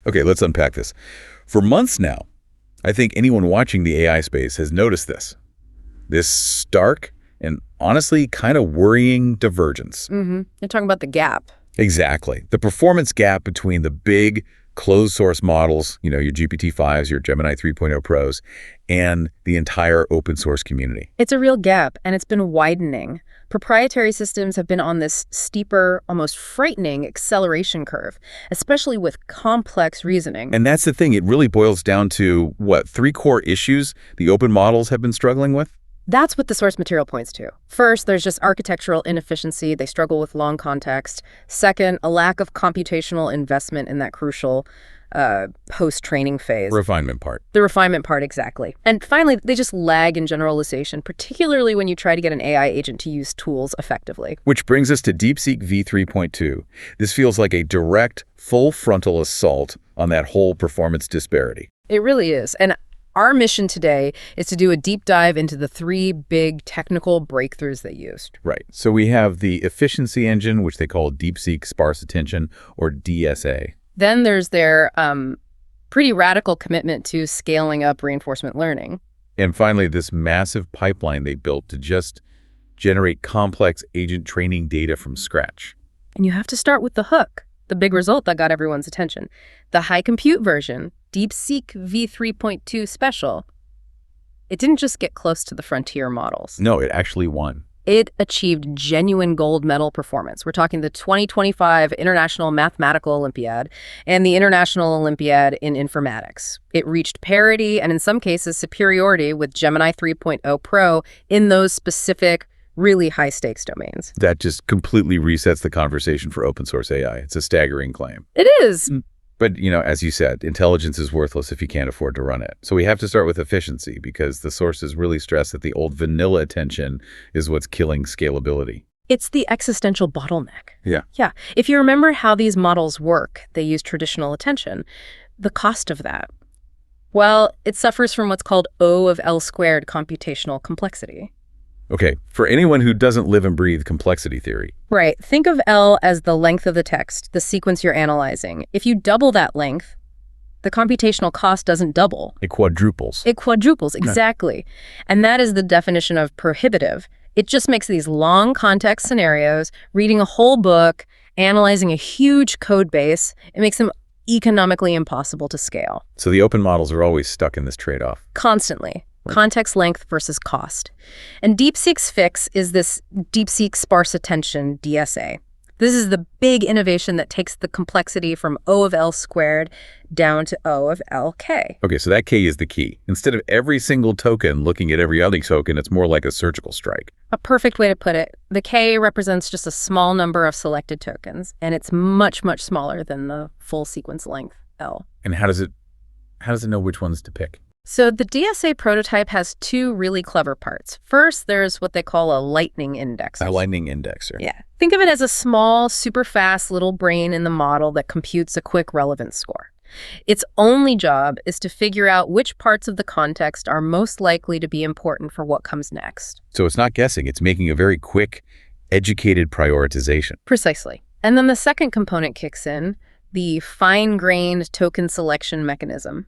Okay, let's unpack this. For months now, I think anyone watching the AI space has noticed this. This stark and honestly kind of worrying divergence. You're talking about the gap. Exactly. The performance gap between the big closed source models, your GPT-5s, your Gemini 3.0 Pros, and the entire open source community. It's a real gap, and it's been widening. Proprietary systems have been on this steeper, almost frightening acceleration curve, especially with complex reasoning. And that's the thing. It really boils down to, what, 3 core issues the open models have been struggling with? That's what the source material points to. First, there's just architectural inefficiency. They struggle with long context. Second, a lack of computational investment in that crucial post-training phase. Refinement part. The refinement part, exactly. And finally, they just lag in generalization, particularly when you try to get an AI agent to use tools effectively. Which brings us to DeepSeek-V3.2. This feels like a direct, full frontal assault on that whole performance disparity. It really is. And our mission today is to do a deep dive into the 3 big technical breakthroughs they used. Right. So we have the efficiency engine, which they call DeepSeek Sparse Attention, or DSA. Then there's their pretty radical commitment to scaling up reinforcement learning. And finally, this massive pipeline they built to just generate complex agent training data from scratch. And you have to start with the hook, the big result that got everyone's attention. The high compute version, DeepSeek-V3.2 Special, it didn't just get close to the frontier models. No, it actually won. It achieved genuine gold medal performance. We're talking the 2025 International Mathematical Olympiad and the International Olympiad in Informatics. It reached parity and in some cases superiority with Gemini 3.0 Pro in those specific, really high-stakes domains. That just completely resets the conversation for open source AI. It's a staggering claim. It is. But, as you said, intelligence is worthless if you can't afford to run it. So we have to start with efficiency because the sources really stress that the old vanilla attention is what's killing scalability. It's the existential bottleneck. Yeah. Yeah. If you remember how these models work, they use traditional attention. The cost of that, well, it suffers from what's called O of L squared computational complexity. Okay, for anyone who doesn't live and breathe complexity theory. Right. Think of L as the length of the text, the sequence you're analyzing. If you double that length, the computational cost doesn't double. It quadruples. It quadruples, exactly. And that is the definition of prohibitive. It just makes these long context scenarios, reading a whole book, analyzing a huge code base, it makes them economically impossible to scale. So the open models are always stuck in this trade-off. Constantly. Context length versus cost. And DeepSeek's fix is this DeepSeek Sparse Attention, DSA. This is the big innovation that takes the complexity from O of L squared down to O of LK. Okay, so that K is the key. Instead of every single token looking at every other token, it's more like a surgical strike. A perfect way to put it. The K represents just a small number of selected tokens, and it's much, much smaller than the full sequence length, L. And how does it know which ones to pick? So the DSA prototype has 2 really clever parts. First, there's what they call a lightning indexer. A lightning indexer. Yeah. Think of it as a small, super fast little brain in the model that computes a quick relevance score. Its only job is to figure out which parts of the context are most likely to be important for what comes next. So it's not guessing. It's making a very quick, educated prioritization. Precisely. And then the second component kicks in, the fine-grained token selection mechanism.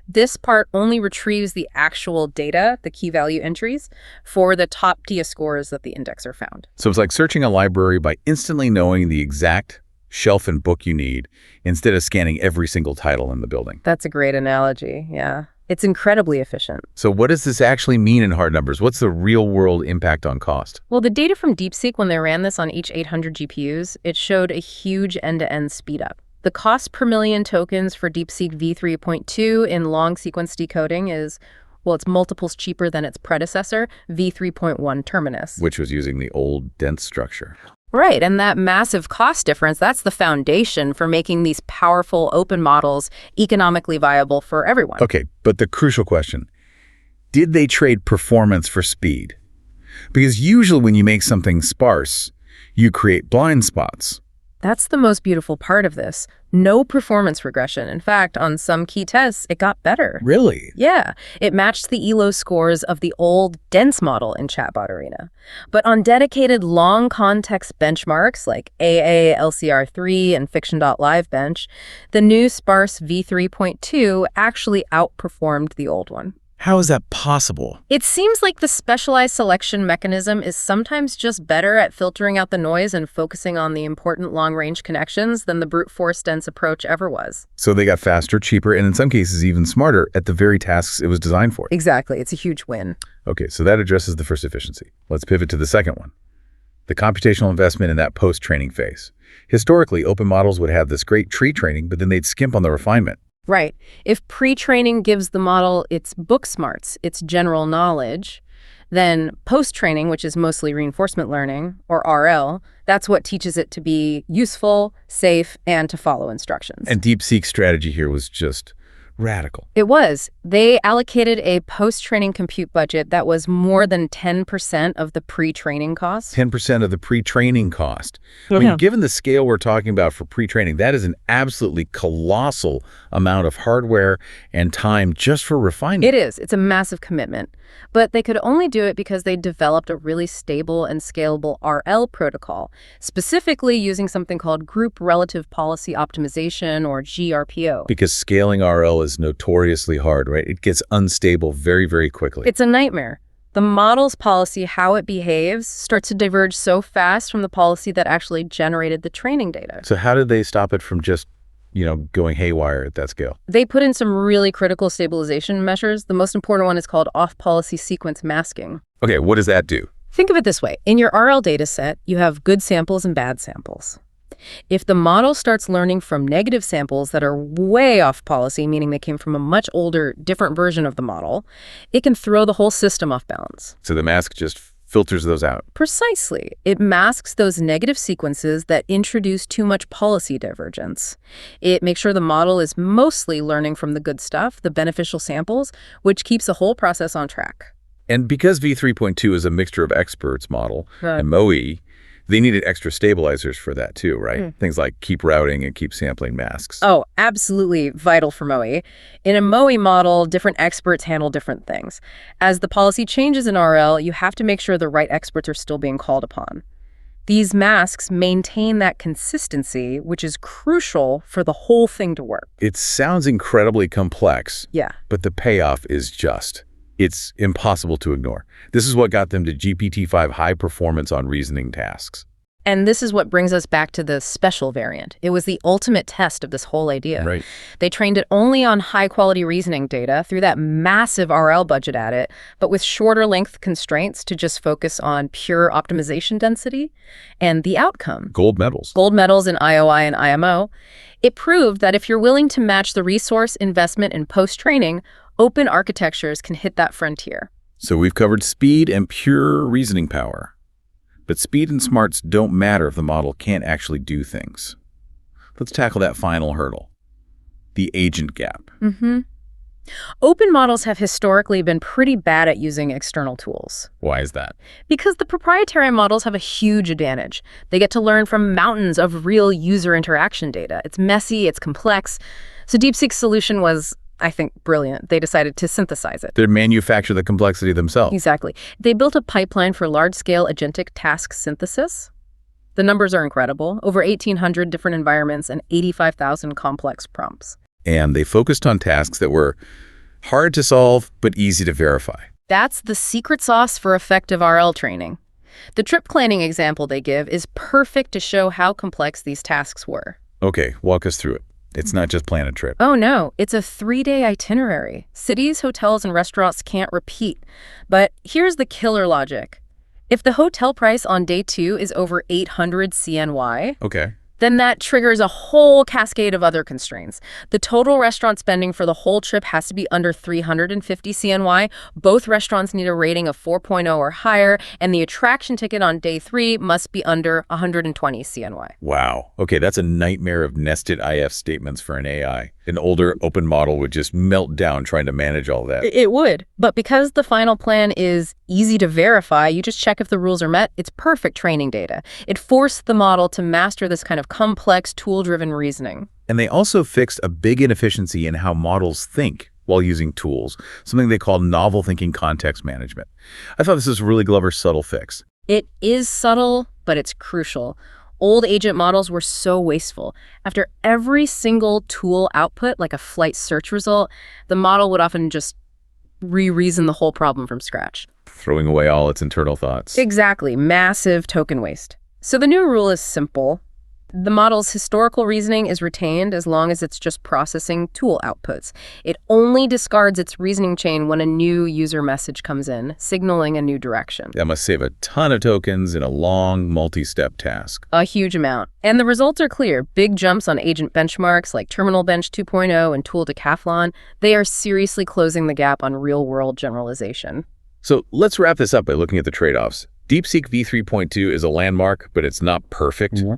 This part only retrieves the actual data, the key value entries, for the top tier scores that the indexer found. So it's like searching a library by instantly knowing the exact shelf and book you need instead of scanning every single title in the building. That's a great analogy, yeah. It's incredibly efficient. So what does this actually mean in hard numbers? What's the real-world impact on cost? Well, the data from DeepSeek, when they ran this on each 800 GPUs, it showed a huge end-to-end speedup. The cost per million tokens for DeepSeek V3.2 in long sequence decoding is, well, it's multiples cheaper than its predecessor, V3.1 Terminus. Which was using the old dense structure. Right, and that massive cost difference, that's the foundation for making these powerful open models economically viable for everyone. Okay, but the crucial question, did they trade performance for speed? Because usually when you make something sparse, you create blind spots. That's the most beautiful part of this. No performance regression. In fact, on some key tests, it got better. Really? Yeah, it matched the ELO scores of the old dense model in Chatbot Arena. But on dedicated long context benchmarks like AA, LCR3, and Fiction.live bench, the new sparse V3.2 actually outperformed the old one. How is that possible? It seems like the specialized selection mechanism is sometimes just better at filtering out the noise and focusing on the important long-range connections than the brute force dense approach ever was. So they got faster, cheaper, and in some cases even smarter at the very tasks it was designed for. Exactly. It's a huge win. Okay, so that addresses the first efficiency. Let's pivot to the second one. The computational investment in that post-training phase. Historically, open models would have this great tree training, but then they'd skimp on the refinement. Right. If pre-training gives the model its book smarts, its general knowledge, then post-training, which is mostly reinforcement learning, or RL, that's what teaches it to be useful, safe, and to follow instructions. And DeepSeek's strategy here was just radical. It was. They allocated a post-training compute budget that was more than 10% of the pre-training cost. 10% of the pre-training cost. I mean, given the scale we're talking about for pre-training, that is an absolutely colossal amount of hardware and time just for refinement. It is. It's a massive commitment. But they could only do it because they developed a really stable and scalable RL protocol, specifically using something called Group Relative Policy Optimization, or GRPO. Because scaling RL is notoriously hard, right? It gets unstable very, very quickly. It's a nightmare. The model's policy, how it behaves, starts to diverge so fast from the policy that actually generated the training data. So how did they stop it from just, going haywire at that scale? They put in some really critical stabilization measures. The most important one is called off-policy sequence masking. Okay, what does that do? Think of it this way. In your RL data set, you have good samples and bad samples. If the model starts learning from negative samples that are way off policy, meaning they came from a much older, different version of the model, it can throw the whole system off balance. So the mask just filters those out. Precisely. It masks those negative sequences that introduce too much policy divergence. It makes sure the model is mostly learning from the good stuff, the beneficial samples, which keeps the whole process on track. And because V3.2 is a mixture of experts model and MOE, they needed extra stabilizers for that too, right? Things like keep routing and keep sampling masks. Oh, absolutely vital for MOE. In a MOE model, different experts handle different things. As the policy changes in RL, you have to make sure the right experts are still being called upon. These masks maintain that consistency, which is crucial for the whole thing to work. It sounds incredibly complex, Yeah. but the payoff is just. It's impossible to ignore. This is what got them to GPT-5 high performance on reasoning tasks. And this is what brings us back to the special variant. It was the ultimate test of this whole idea. Right. They trained it only on high-quality reasoning data, threw that massive RL budget at it, but with shorter length constraints to just focus on pure optimization density. And the outcome? Gold medals. Gold medals in IOI and IMO. It proved that if you're willing to match the resource investment in post-training, open architectures can hit that frontier. So we've covered speed and pure reasoning power. But speed and smarts don't matter if the model can't actually do things. Let's tackle that final hurdle, the agent gap. Open models have historically been pretty bad at using external tools. Why is that? Because the proprietary models have a huge advantage. They get to learn from mountains of real user interaction data. It's messy, it's complex. So DeepSeek's solution was, I think, brilliant. They decided to synthesize it. They manufacture the complexity themselves. Exactly. They built a pipeline for large-scale agentic task synthesis. The numbers are incredible. Over 1,800 different environments and 85,000 complex prompts. And they focused on tasks that were hard to solve, but easy to verify. That's the secret sauce for effective RL training. The trip planning example they give is perfect to show how complex these tasks were. Okay, walk us through it. It's not just plan a trip. Oh no, it's a 3-day itinerary. Cities, hotels, and restaurants can't repeat. But here's the killer logic. If the hotel price on day 2 is over 800 CNY, Okay. then that triggers a whole cascade of other constraints. The total restaurant spending for the whole trip has to be under 350 CNY. Both restaurants need a rating of 4.0 or higher, and the attraction ticket on day 3 must be under 120 CNY. Wow. Okay, that's a nightmare of nested IF statements for an AI. An older open model would just melt down trying to manage all that. It would. But because the final plan is easy to verify. You just check if the rules are met. It's perfect training data. It forced the model to master this kind of complex, tool-driven reasoning. And they also fixed a big inefficiency in how models think while using tools, something they call novel thinking context management. I thought this was a really clever, subtle fix. It is subtle, but it's crucial. Old agent models were so wasteful. After every single tool output, like a flight search result, the model would often just re-reason the whole problem from scratch. Throwing away all its internal thoughts. Exactly. Massive token waste. So the new rule is simple. The model's historical reasoning is retained as long as it's just processing tool outputs. It only discards its reasoning chain when a new user message comes in, signaling a new direction. That must save a ton of tokens in a long, multi-step task. A huge amount. And the results are clear. Big jumps on agent benchmarks like Terminal Bench 2.0 and Tool Decathlon. They are seriously closing the gap on real-world generalization. So let's wrap this up by looking at the trade-offs. DeepSeek-V3.2 is a landmark, but it's not perfect. Mm-hmm.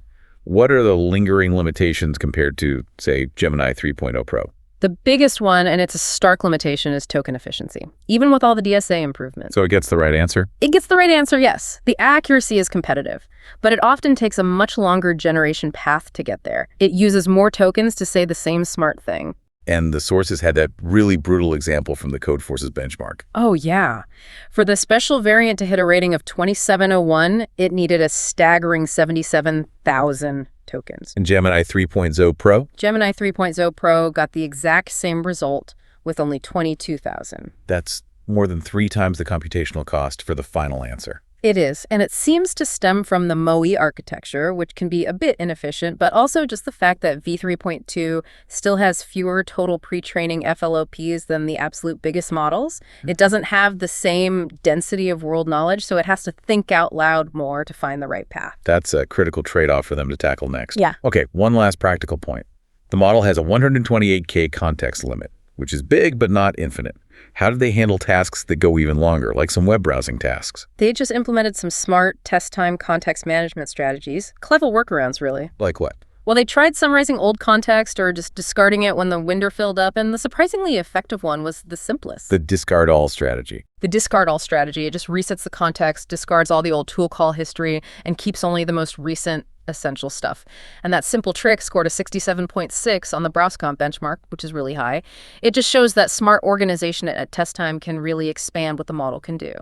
What are the lingering limitations compared to, say, Gemini 3.0 Pro? The biggest one, and it's a stark limitation, is token efficiency, even with all the DSA improvements. So it gets the right answer? It gets the right answer, yes. The accuracy is competitive, but it often takes a much longer generation path to get there. It uses more tokens to say the same smart thing. And the sources had that really brutal example from the Codeforces benchmark. Oh, yeah. For the special variant to hit a rating of 2701, it needed a staggering 77,000 tokens. And Gemini 3.0 Pro? Gemini 3.0 Pro got the exact same result with only 22,000. That's more than 3 times the computational cost for the final answer. It is, and it seems to stem from the MOE architecture, which can be a bit inefficient, but also just the fact that V3.2 still has fewer total pre-training FLOPs than the absolute biggest models. It doesn't have the same density of world knowledge, so it has to think out loud more to find the right path. That's a critical trade-off for them to tackle next. Yeah. Okay, one last practical point. The model has a 128K context limit, which is big but not infinite. How did they handle tasks that go even longer, like some web browsing tasks? They just implemented some smart test time context management strategies. Clever workarounds, really. Like what? Well, they tried summarizing old context or just discarding it when the window filled up, and the surprisingly effective one was the simplest. The discard all strategy. The discard all strategy. It just resets the context, discards all the old tool call history, and keeps only the most recent essential stuff. And that simple trick scored a 67.6 on the Browscomp benchmark, which is really high. It just shows that smart organization at test time can really expand what the model can do.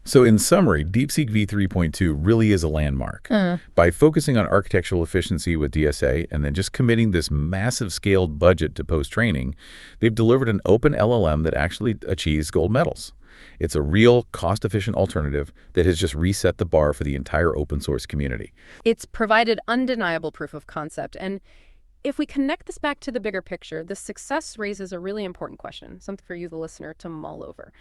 So in summary, DeepSeek V3.2 really is a landmark. By focusing on architectural efficiency with DSA and then just committing this massive scaled budget to post-training, they've delivered an open LLM that actually achieves gold medals. It's a real cost-efficient alternative that has just reset the bar for the entire open source community. It's provided undeniable proof of concept. And if we connect this back to the bigger picture, the success raises a really important question, something for you, the listener, to mull over.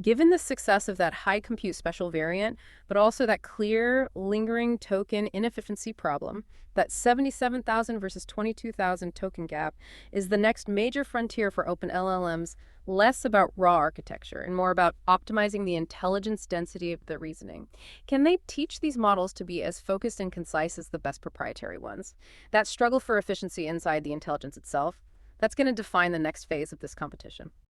Given the success of that high compute special variant, but also that clear, lingering token inefficiency problem, that 77,000 versus 22,000 token gap is the next major frontier for open LLMs, less about raw architecture and more about optimizing the intelligence density of the reasoning. Can they teach these models to be as focused and concise as the best proprietary ones? That struggle for efficiency inside the intelligence itself, that's going to define the next phase of this competition.